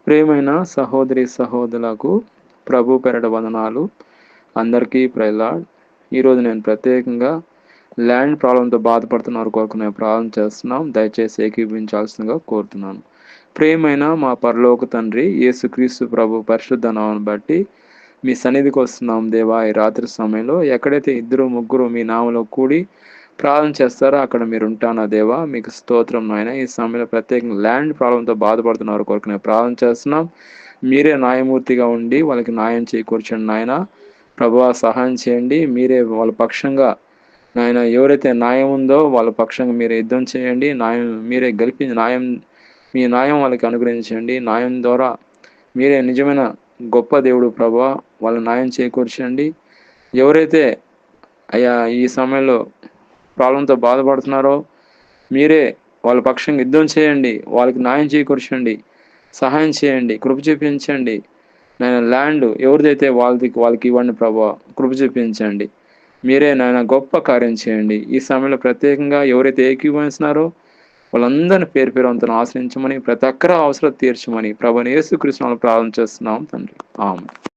ప్రియమైన సహోదరి సహోదరులకు ప్రభు పేరట వందనాలు. అందరికీ ప్రైజ్ లార్డ్. ఈరోజు నేను ప్రత్యేకంగా ల్యాండ్ ప్రాబ్లంతో బాధపడుతున్న వారి కొరకు నేను ప్రార్థన చేస్తున్నాం. దయచేసి ఏకీభవించాల్సిందిగా కోరుతున్నాను. ప్రియమైన మా పరలోక తండ్రి యేసుక్రీస్తు ప్రభు పరిశుద్ధ నామమును బట్టి మీ సన్నిధికి వస్తున్నాం దేవా. ఈ రాత్రి సమయంలో ఎక్కడైతే ఇద్దరు ముగ్గురు మీ నామలో కూడి ప్రార్థన చేస్తారో అక్కడ మీరు ఉంటానా దేవా. మీకు స్తోత్రం నాయన. ఈ సమయంలో ప్రత్యేకంగా ల్యాండ్ ప్రాబ్లంతో బాధపడుతున్న వారి కొరకు నేను ప్రార్థన చేస్తున్నాం. మీరే న్యాయమూర్తిగా ఉండి వాళ్ళకి న్యాయం చేకూర్చండి నాయన. ప్రభువా సహాయం చేయండి. మీరే వాళ్ళ పక్షంగా నాయన ఎవరైతే న్యాయం ఉందో వాళ్ళ పక్షంగా మీరే యుద్ధం చేయండి. న్యాయం మీరే గెలిపి మీ న్యాయం వాళ్ళకి అనుగ్రహించండి. న్యాయం ద్వారా మీరే నిజమైన గొప్ప దేవుడు ప్రభువా. వాళ్ళ న్యాయం చేకూర్చండి. ఎవరైతే అయ్యా ఈ సమయంలో ప్రాబ్లంతో బాధపడుతున్నారో మీరే వాళ్ళ పక్షంగా యుద్ధం చేయండి. వాళ్ళకి న్యాయం చేకూర్చండి. సహాయం చేయండి. కృప చూపించండి. నాయన ల్యాండ్ ఎవరిదైతే వాళ్ళకి ఇవ్వండి ప్రభువా. కృప చూపించండి. మీరే నాయన గొప్ప కార్యం చేయండి. ఈ సమయంలో ప్రత్యేకంగా ఎవరైతే ఏకీభవిస్తున్నారో వాళ్ళందరినీ పేరు పేరు అంతను ఆశ్రయించమని, ప్రతి ఒక్కరి అవసరం తీర్చమని ప్రభువైన యేసుక్రీస్తు నామములో ప్రార్థన చేస్తున్నాం తండ్రి. ఆమేన్.